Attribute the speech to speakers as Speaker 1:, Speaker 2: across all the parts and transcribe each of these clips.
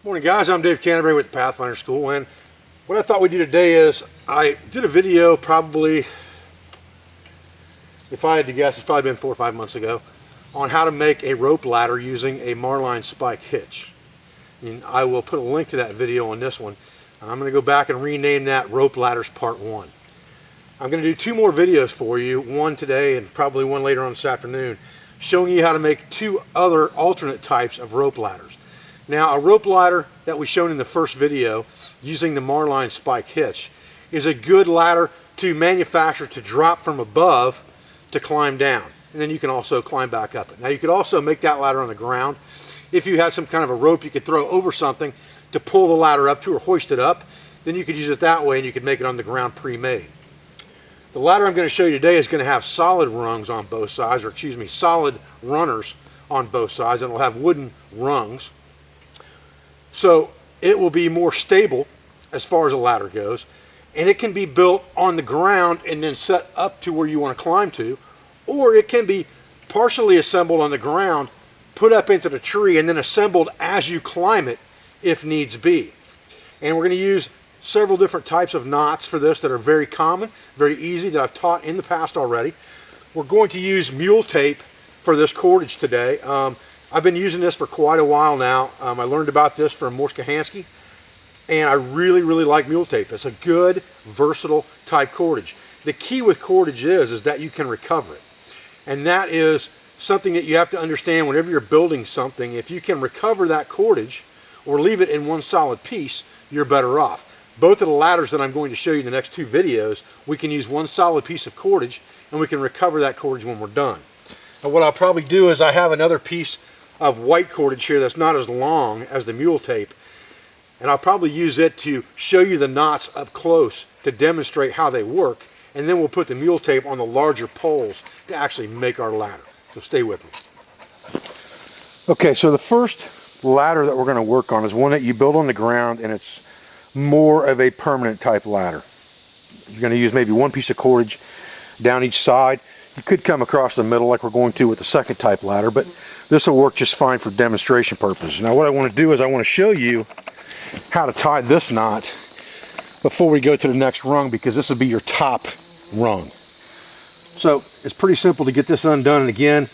Speaker 1: Morning guys, I'm Dave Canterbury with the Pathfinder School, and what I thought we'd do today is I did a video probably, if I had to guess, it's probably been 4 or 5 months ago, on how to make a rope ladder using a Marline spike hitch. And I will put a link to that video on this one, and I'm going to go back and rename that Rope Ladders Part 1. I'm going to do 2 more videos for you, one today and probably one later on this afternoon, showing you how to make 2 other alternate types of rope ladders. Now, a rope ladder that we showed in the first video using the Marline spike hitch is a good ladder to manufacture to drop from above to climb down. And then you can also climb back up it. Now, you could also make that ladder on the ground. If you had some kind of a rope you could throw over something to pull the ladder up to or hoist it up, then you could use it that way and you could make it on the ground pre-made. The ladder I'm going to show you today is going to have solid rungs on both sides, or excuse me, solid runners on both sides, and it'll have wooden rungs. So it will be more stable as far as a ladder goes, and it can be built on the ground and then set up to where you want to climb to, or it can be partially assembled on the ground, put up into the tree, and then assembled as you climb it if needs be. And we're going to use several different types of knots for this that are very common, very easy, that I've taught in the past already. We're going to use mule tape for this cordage today. I've been using this for quite a while now. I learned about this from Morse Kahansky, and I really like mule tape. It's a good, versatile type cordage. The key with cordage is that you can recover it. And that is something that you have to understand whenever you're building something. If you can recover that cordage or leave it in one solid piece, you're better off. Both of the ladders that I'm going to show you in the next 2 videos, we can use one solid piece of cordage and we can recover that cordage when we're done. And what I'll probably do is I have another piece of white cordage here that's not as long as the mule tape, and I'll probably use it to show you the knots up close to demonstrate how they work, and then we'll put the mule tape on the larger poles to actually make our ladder. So stay with me. Okay, so the first ladder that we're going to work on is one that you build on the ground, and it's more of a permanent type ladder. You're going to use maybe one piece of cordage down each side. You could come across the middle like we're going to with the second type ladder, but this will work just fine for demonstration purposes. Now what I want to do is I want to show you how to tie this knot before we go to the next rung, because this will be your top rung. So it's pretty simple to get this undone, and again,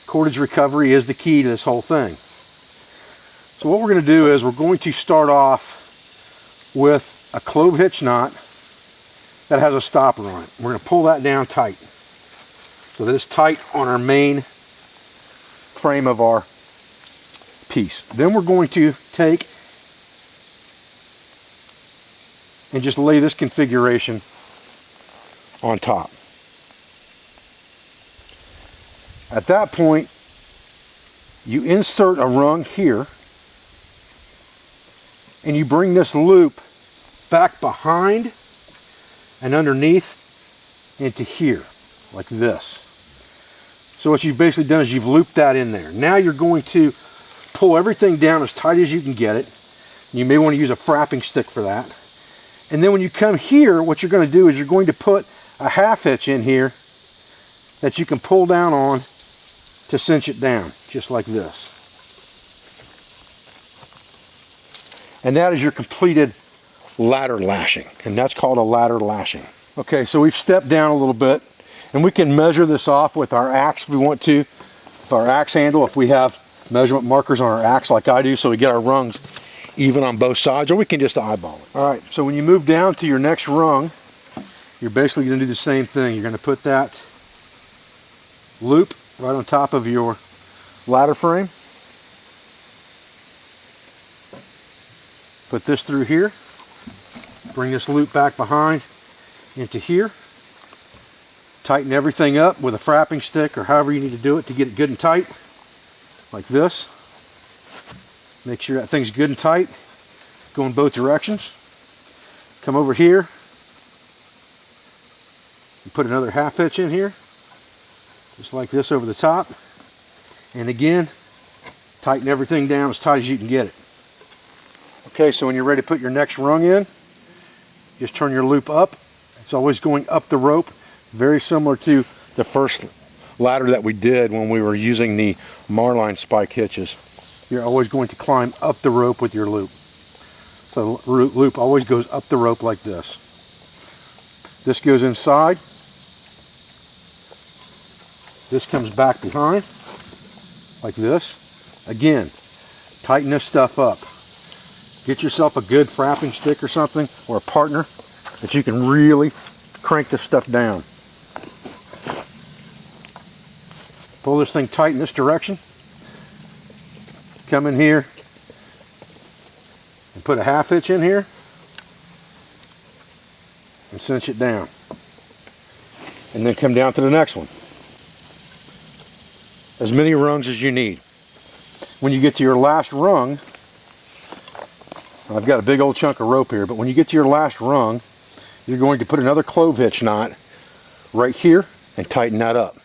Speaker 1: cordage recovery is the key to this whole thing. So what we're going to do is we're going to start off with a clove hitch knot that has a stopper on it. We're going to pull that down tight so that it's tight on our main frame of our piece. Then we're going to take and just lay this configuration on top. At that point, you insert a rung here and you bring this loop back behind and underneath into here, like this. So what you've basically done is you've looped that in there. Now you're going to pull everything down as tight as you can get it. You may want to use a frapping stick for that. And then when you come here, what you're going to do is you're going to put a half hitch in here that you can pull down on to cinch it down, just like this. And that is your completed ladder lashing, and that's called a ladder lashing. Okay, so we've stepped down a little bit, and we can measure this off with our axe if we want to, with our axe handle, if we have measurement markers on our axe like I do, so we get our rungs even on both sides, or we can just eyeball it. All right, so when you move down to your next rung, you're basically going to do the same thing. You're going to put that loop right on top of your ladder frame. Put this through here. Bring this loop back behind into here. Tighten everything up with a frapping stick or however you need to do it to get it good and tight, like this. Make sure that thing's good and tight, go in both directions. Come over here and put another half hitch in here, just like this over the top. And again, tighten everything down as tight as you can get it. Okay, so when you're ready to put your next rung in, just turn your loop up. It's always going up the rope, very similar to the first ladder that we did when we were using the Marline spike hitches. you're always going to climb up the rope with your loop. So the loop always goes up the rope like this. This goes inside. This comes back behind, like this. Again, tighten this stuff up. Get yourself a good frapping stick or something, or a partner, that you can really crank this stuff down. Pull this thing tight in this direction. Come in here and put a 1/2 hitch in here and cinch it down. And then come down to the next one. As many rungs as you need. When you get to your last rung, I've got a big old chunk of rope here, but when you get to your last rung, you're going to put another clove hitch knot right here and tighten that up.